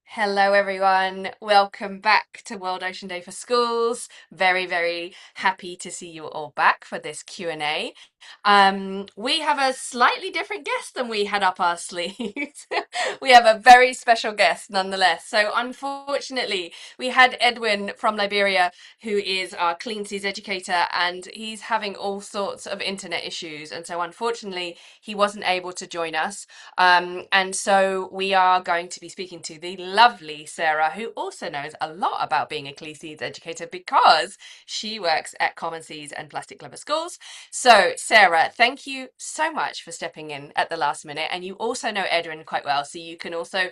Hello, everyone. Welcome back to World Ocean Day for Schools. Very, very happy to see you all back for this Q&A. We have a slightly different guest than we had up our sleeves. We have a very special guest nonetheless. So unfortunately, we had Edwin from Liberia, who is our Clean Seas educator, and he's having all sorts of internet issues. And so unfortunately, he wasn't able to join us. And so we are going to be speaking to the lovely Sarah, who also knows a lot about being a Clean Seas educator because she works at Common Seas and Plastic Clever Schools. So, Sarah, thank you so much for stepping in at the last minute. And you also know Edwin quite well, so you can also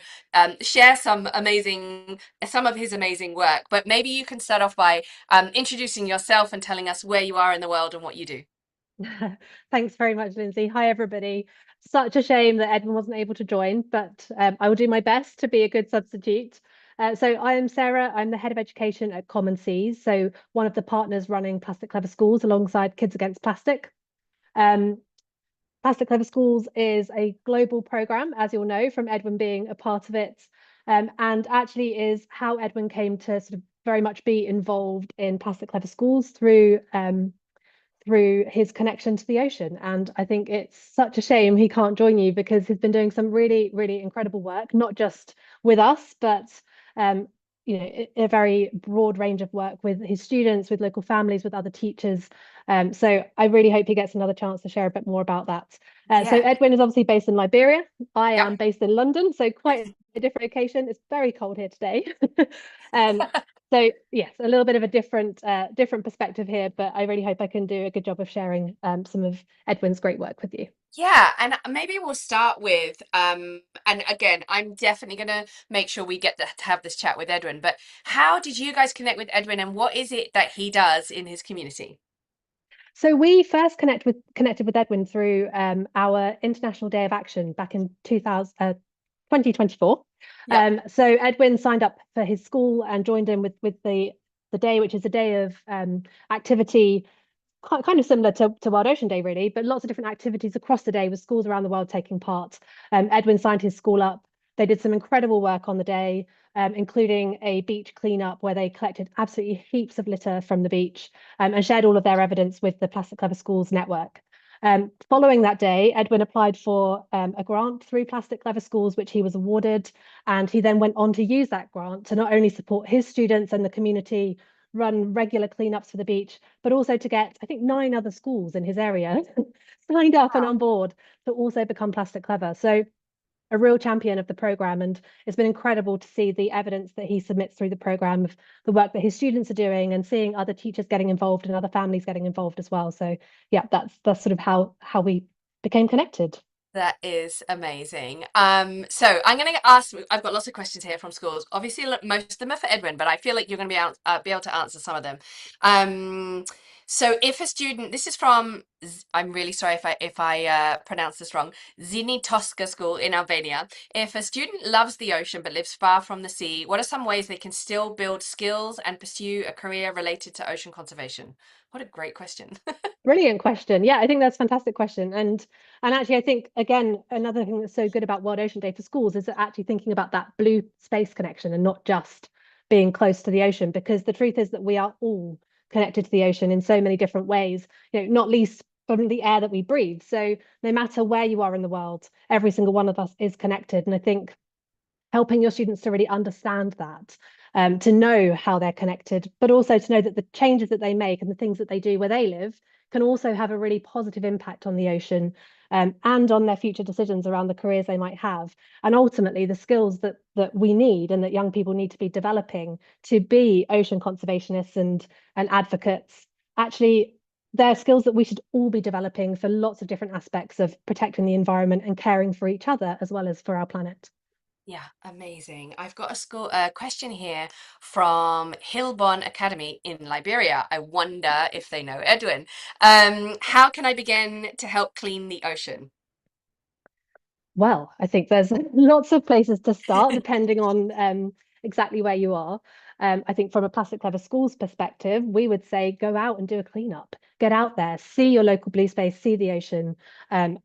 share some of his amazing work. But maybe you can start off by introducing yourself and telling us where you are in the world and what you do. Thanks very much, Lindsay. Hi, everybody. Such a shame that Edwin wasn't able to join, but I will do my best to be a good substitute. So I am Sarah. I'm the head of education at Common Seas, so one of the partners running Plastic Clever Schools alongside Kids Against Plastic. Um, Plastic Clever Schools is a global program, as you'll know from Edwin being a part of it, and actually is how Edwin came to sort of very much be involved in Plastic Clever Schools through his connection to the ocean. And I think it's such a shame he can't join you because he's been doing some really, really incredible work, not just with us, but um, a very broad range of work with his students, with local families, with other teachers. So I really hope he gets another chance to share a bit more about that. So Yeah. Edwin is obviously based in Liberia. I Yep. am based in London, so quite a different location. It's very cold here today. um, so yes, a little bit of a different perspective here, but I really hope I can do a good job of sharing some of Edwin's great work with you. Yeah, and maybe we'll start with and again, I'm definitely gonna make sure we get to have this chat with Edwin, but how did you guys connect with Edwin and what is it that he does in his community? So we first connected with Edwin through our International Day of Action back in 2024. Yep. So Edwin signed up for his school and joined in with the day, which is a day of activity kind of similar to World Ocean Day, really, but lots of different activities across the day with schools around the world taking part. Edwin signed his school up. They did some incredible work on the day, including a beach cleanup where they collected absolutely heaps of litter from the beach and shared all of their evidence with the Plastic Clever Schools network. Following that day, Edwin applied for a grant through Plastic Clever Schools, which he was awarded. And he then went on to use that grant to not only support his students and the community, run regular cleanups for the beach, but also to get, I think, 9 other schools in his area signed up and Wow. on board to also become Plastic Clever. So a real champion of the program, and it's been incredible to see the evidence that he submits through the program of the work that his students are doing and seeing other teachers getting involved and other families getting involved as well. So yeah, that's sort of how we became connected. That is amazing. So I'm going to ask, I've got lots of questions here from schools. Obviously, look, most of them are for Edwin, but I feel like you're going to be able to answer some of them. Um, so if a student, this is from, I'm really sorry if I pronounce this wrong, Zini Tosca School in Albania. If a student loves the ocean but lives far from the sea, what are some ways they can still build skills and pursue a career related to ocean conservation? What a great question. Brilliant question. Yeah, I think that's a fantastic question. And actually I think again another thing that's so good about World Ocean Day for schools is that actually thinking about that blue space connection and not just being close to the ocean, because the truth is that we are all connected to the ocean in so many different ways, not least from the air that we breathe. So no matter where you are in the world, every single one of us is connected. And I think helping your students to really understand that, to know how they're connected, but also to know that the changes that they make and the things that they do where they live can also have a really positive impact on the ocean, and on their future decisions around the careers they might have. And ultimately, the skills that we need and that young people need to be developing to be ocean conservationists and advocates, actually, they're skills that we should all be developing for lots of different aspects of protecting the environment and caring for each other as well as for our planet. Yeah, amazing. I've got a question here from Hillbon Academy in Liberia. I wonder if they know Edwin. How can I begin to help clean the ocean? Well, I think there's lots of places to start depending on exactly where you are. I think from a Plastic Clever Schools perspective, we would say go out and do a cleanup. get out there, see your local blue space, see the ocean,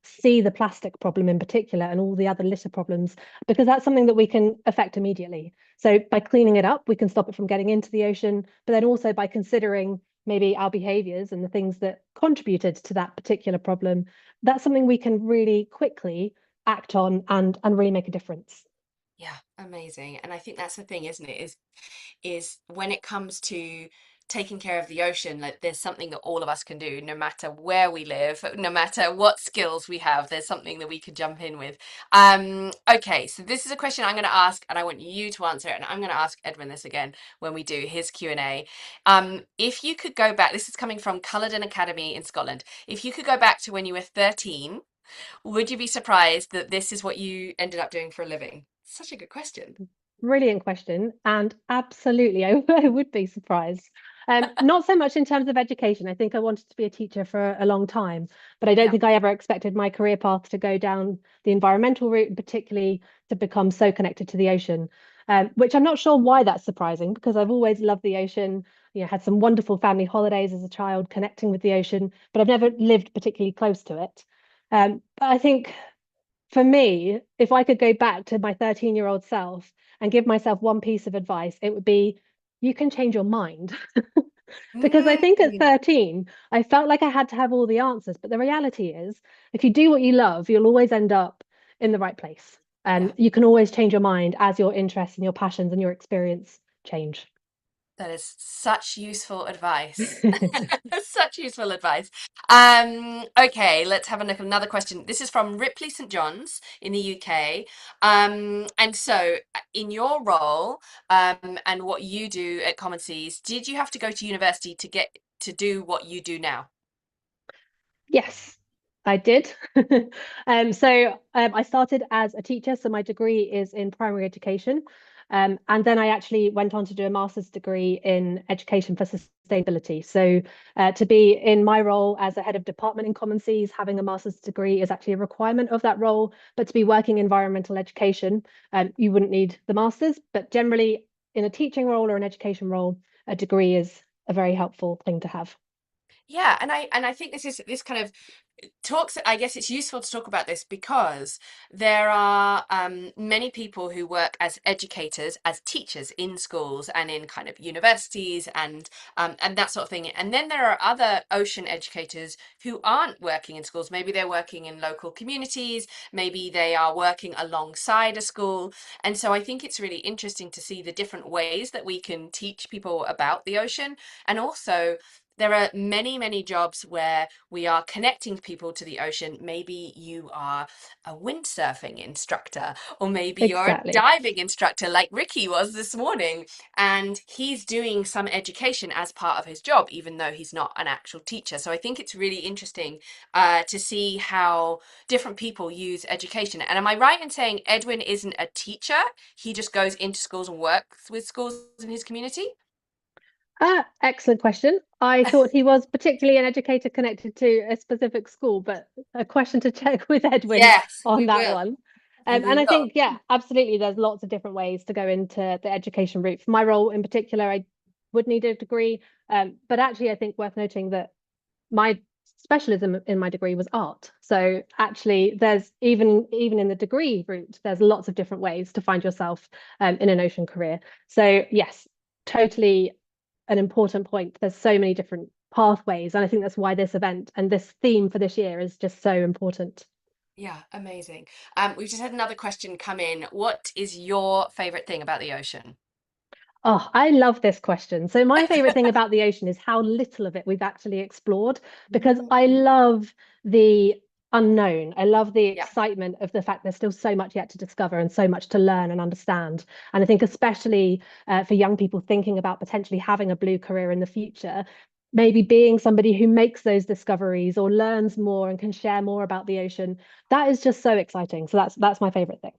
see the plastic problem in particular, and all the other litter problems, because that's something that we can affect immediately. So by cleaning it up, we can stop it from getting into the ocean, but then also by considering maybe our behaviors and the things that contributed to that particular problem, that's something we can really quickly act on and really make a difference. Yeah, amazing. And I think that's the thing, isn't it? Is when it comes to taking care of the ocean, like there's something that all of us can do, no matter where we live, no matter what skills we have, there's something that we could jump in with. Okay, so this is a question I'm going to ask, and I want you to answer it, and I'm going to ask Edwin this again when we do his Q&A. If you could go back, this is coming from Culloden Academy in Scotland. If you could go back to when you were 13, would you be surprised that this is what you ended up doing for a living? Such a good question. Brilliant question. And absolutely, I would be surprised. Not so much in terms of education. I think I wanted to be a teacher for a long time, but I don't Yeah. think I ever expected my career path to go down the environmental route, and particularly to become so connected to the ocean. Which I'm not sure why that's surprising, because I've always loved the ocean. You know, had some wonderful family holidays as a child connecting with the ocean, but I've never lived particularly close to it. But I think for me, if I could go back to my 13-year-old self and give myself one piece of advice, it would be you can change your mind. Because I think at Mm, 13, I felt like I had to have all the answers. But the reality is, if you do what you love, you'll always end up in the right place. yeah. And you can always change your mind as your interests and your passions and your experience change. That is such useful advice. Yes, Such useful advice. Okay, let's have a look at another question. This is from Ripley St. John's in the UK. And so, in your role, and what you do at Common Seas, did you have to go to university to get to do what you do now? I did. I started as a teacher, so my degree is in primary education. And then I actually went on to do a master's degree in education for sustainability. So to be in my role as a head of department in Common Seas, having a master's degree is actually a requirement of that role. But to be working environmental education, you wouldn't need the master's. But generally, in a teaching role or an education role, a degree is a very helpful thing to have. Yeah, and I think this kind of talks, I guess it's useful to talk about this because there are many people who work as educators, as teachers in schools and in kind of universities and that sort of thing. And then there are other ocean educators who aren't working in schools. Maybe they're working in local communities, maybe they are working alongside a school. And so I think it's really interesting to see the different ways that we can teach people about the ocean. And also there are many, many jobs where we are connecting people to the ocean. Maybe you are a windsurfing instructor, or maybe you're a Exactly. diving instructor, like Ricky was this morning, and he's doing some education as part of his job, even though he's not an actual teacher. So I think it's really interesting to see how different people use education. And am I right in saying Edwin isn't a teacher? He just goes into schools and works with schools in his community? Excellent question. I thought he was particularly an educator connected to a specific school, but a question to check with Edwin Yes, on we that will. one. We And I will. think, yeah, absolutely, there's lots of different ways to go into the education route. For my role in particular, I would need a degree. But actually, I think worth noting that my specialism in my degree was art. So actually, there's even in the degree route, there's lots of different ways to find yourself in an ocean career. So yes, totally an important point. There's so many different pathways, and I think that's why this event and this theme for this year is just so important. Yeah, amazing. We've just had another question come in. What is your favorite thing about the ocean? Oh, I love this question. So my favorite thing about the ocean is how little of it we've actually explored, because I Mm, love the unknown. I love the yeah, excitement of the fact there's still so much yet to discover and so much to learn and understand. And I think especially for young people thinking about potentially having a blue career in the future, maybe being somebody who makes those discoveries or learns more and can share more about the ocean, that is just so exciting. So that's my favorite thing.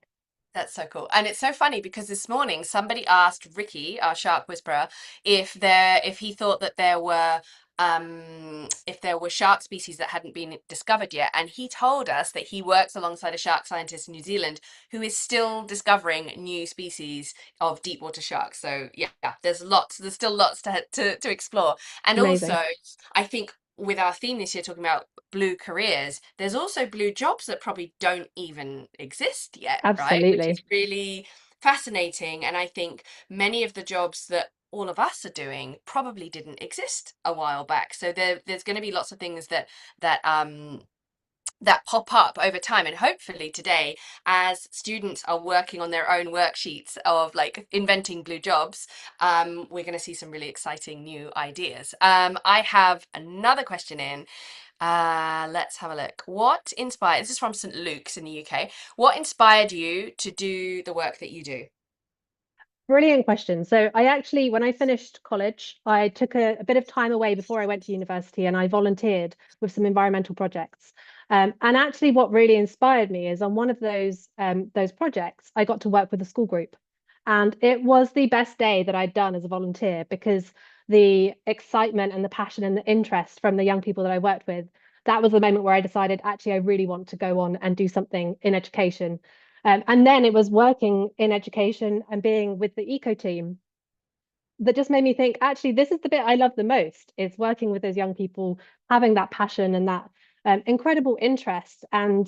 that's so cool. And it's so funny because this morning somebody asked Ricky, our shark whisperer, if he thought that there were if there were shark species that hadn't been discovered yet. And he told us that he works alongside a shark scientist in New Zealand who is still discovering new species of deep water sharks. So yeah, there's still lots to explore. And also, Amazing. I think with our theme this year talking about blue careers, there's also blue jobs that probably don't even exist yet, right? Which is Absolutely. really fascinating. And I think many of the jobs that all of us are doing probably didn't exist a while back. So there's going to be lots of things that that pop up over time, and hopefully today, as students are working on their own worksheets of like inventing blue jobs, we're going to see some really exciting new ideas. I have another question in. Let's have a look. What inspired, this is from St. Luke's in the UK, what inspired you to do the work that you do? Brilliant question. So I actually, when I finished college, I took a bit of time away before I went to university and I volunteered with some environmental projects. And actually what really inspired me is on one of those projects, I got to work with a school group. And it was the best day that I'd done as a volunteer because the excitement and the passion and the interest from the young people that I worked with, that was the moment where I decided, actually, I really want to go on and do something in education. And then it was working in education and being with the eco team that just made me think, actually, this is the bit I love the most, is working with those young people, having that passion and that incredible interest, and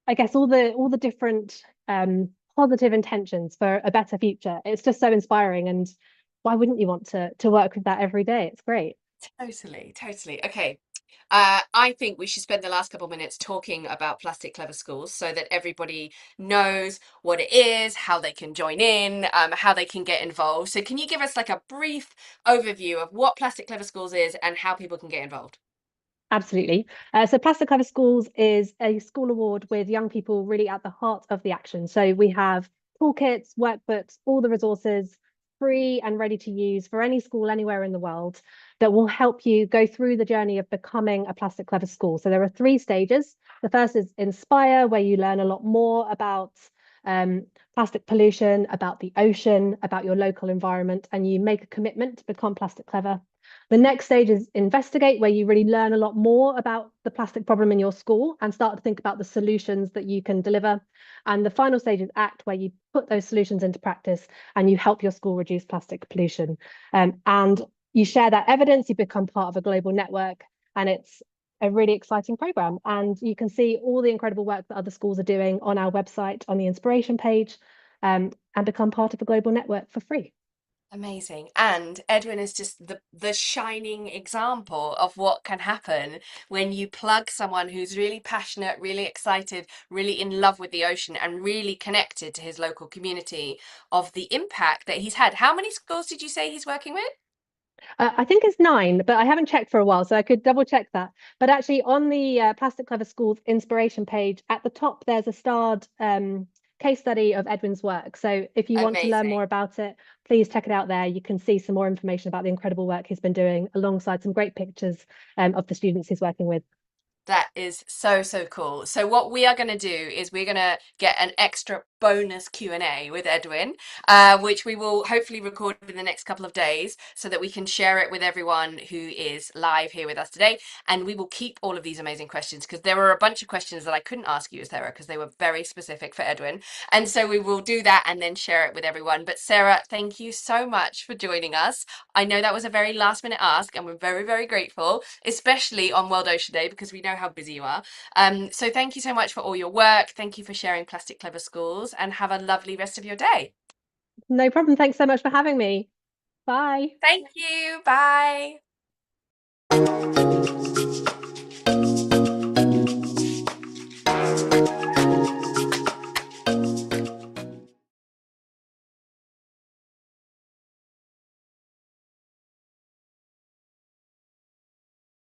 I guess all the different positive intentions for a better future. It's just so inspiring, and why wouldn't you want to work with that every day? It's great. Totally, totally. Okay. I think we should spend the last couple of minutes talking about Plastic Clever Schools so that everybody knows what it is, how they can join in, how they can get involved. So, can you give us like a brief overview of what Plastic Clever Schools is and how people can get involved? Absolutely. So Plastic Cover Schools is a school award with young people really at the heart of the action. So we have toolkits, workbooks, all the resources free and ready to use for any school anywhere in the world that will help you go through the journey of becoming a Plastic Clever school. So there are three stages. The first is Inspire, where you learn a lot more about plastic pollution, about the ocean, about your local environment, and you make a commitment to become Plastic Clever. The next stage is Investigate, where you really learn a lot more about the plastic problem in your school and start to think about the solutions that you can deliver. And the final stage is Act, where you put those solutions into practice and you help your school reduce plastic pollution. And you share that evidence, you become part of a global network, and it's a really exciting program. And you can see all the incredible work that other schools are doing on our website on the inspiration page, and become part of a global network for free. Amazing. And Edwin is just the shining example of what can happen when you plug someone who's really passionate, really excited, really in love with the ocean, and really connected to his local community, of the impact that he's had. How many schools did you say he's working with? I think it's 9, but I haven't checked for a while, so I could double check that. But actually, on the Plastic Clever Schools inspiration page at the top, there's a starred case study of Edwin's work. So if you want to learn more Amazing. about it, please check it out there. You can see some more information about the incredible work he's been doing, alongside some great pictures of the students he's working with. That is so, so cool. So what we are going to do is we're going to get an extra bonus Q&A with Edwin, which we will hopefully record in the next couple of days so that we can share it with everyone who is live here with us today. And we will keep all of these amazing questions because there were a bunch of questions that I couldn't ask you, Sarah, because they were very specific for Edwin. And so we will do that and then share it with everyone. But Sarah, thank you so much for joining us. I know that was a very last minute ask and we're very, very grateful, especially on World Ocean Day because we know how busy you are. So thank you so much for all your work. Thank you for sharing Plastic Clever Schools and have a lovely rest of your day. No problem. Thanks so much for having me. Bye. Thank you. Bye.